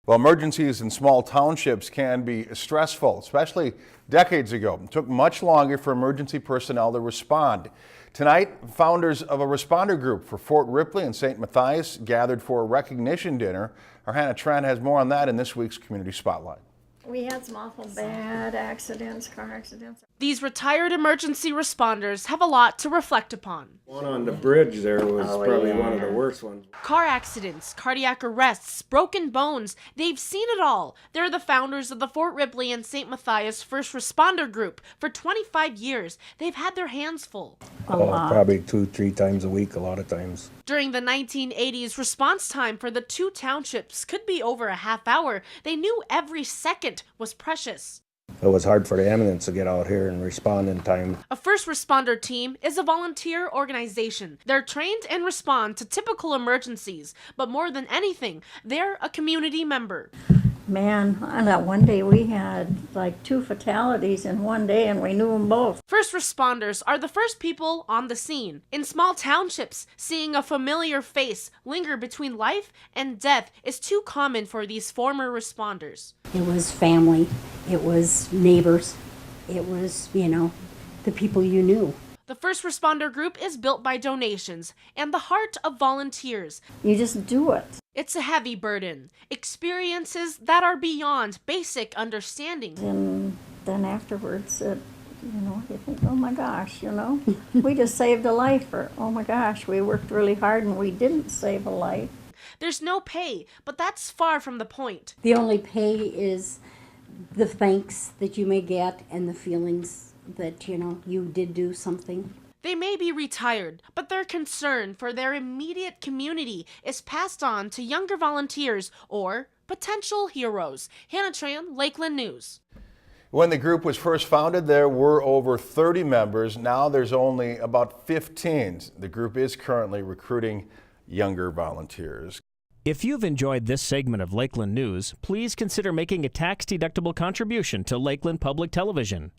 Well, emergencies in small townships can be stressful, especially decades ago. It took much longer for emergency personnel to respond. Tonight, founders of a responder group for Fort Ripley and St. Mathias gathered for a recognition dinner. Our Hannah Trent has more on that in this week's Community Spotlight. We had some awful bad accidents, car accidents. These retired emergency responders have a lot to reflect upon. One on the bridge there was probably one of the worst ones. Car accidents, cardiac arrests, broken bones, they've seen it all. They're the founders of the Fort Ripley and St. Mathias First Responder Group. For 25 years, they've had their hands full. Probably 2-3 times a week, a lot of times. During the 1980s, response time for the two townships could be over a half hour. They knew every second was precious. It was hard for the ambulance to get out here and respond in time. A first responder team is a volunteer organization. They're trained and respond to typical emergencies, but more than anything, they're a community member. Man, on that one day we had like 2 fatalities in one day and we knew them both. First responders are the first people on the scene. In small townships, seeing a familiar face linger between life and death is too common for these former responders. It was family, it was neighbors, it was, the people you knew. The first responder group is built by donations and the heart of volunteers. You just do it. It's a heavy burden, experiences that are beyond basic understanding. And then afterwards, you think, oh my gosh, we just saved a life, or oh my gosh, we worked really hard and we didn't save a life. There's no pay, but that's far from the point. The only pay is the thanks that you may get and the feelings that, you did do something. They may be retired, but their concern for their immediate community is passed on to younger volunteers or potential heroes. Hannah Tran, Lakeland News. When the group was first founded, there were over 30 members. Now there's only about 15. The group is currently recruiting younger volunteers. If you've enjoyed this segment of Lakeland News, please consider making a tax-deductible contribution to Lakeland Public Television.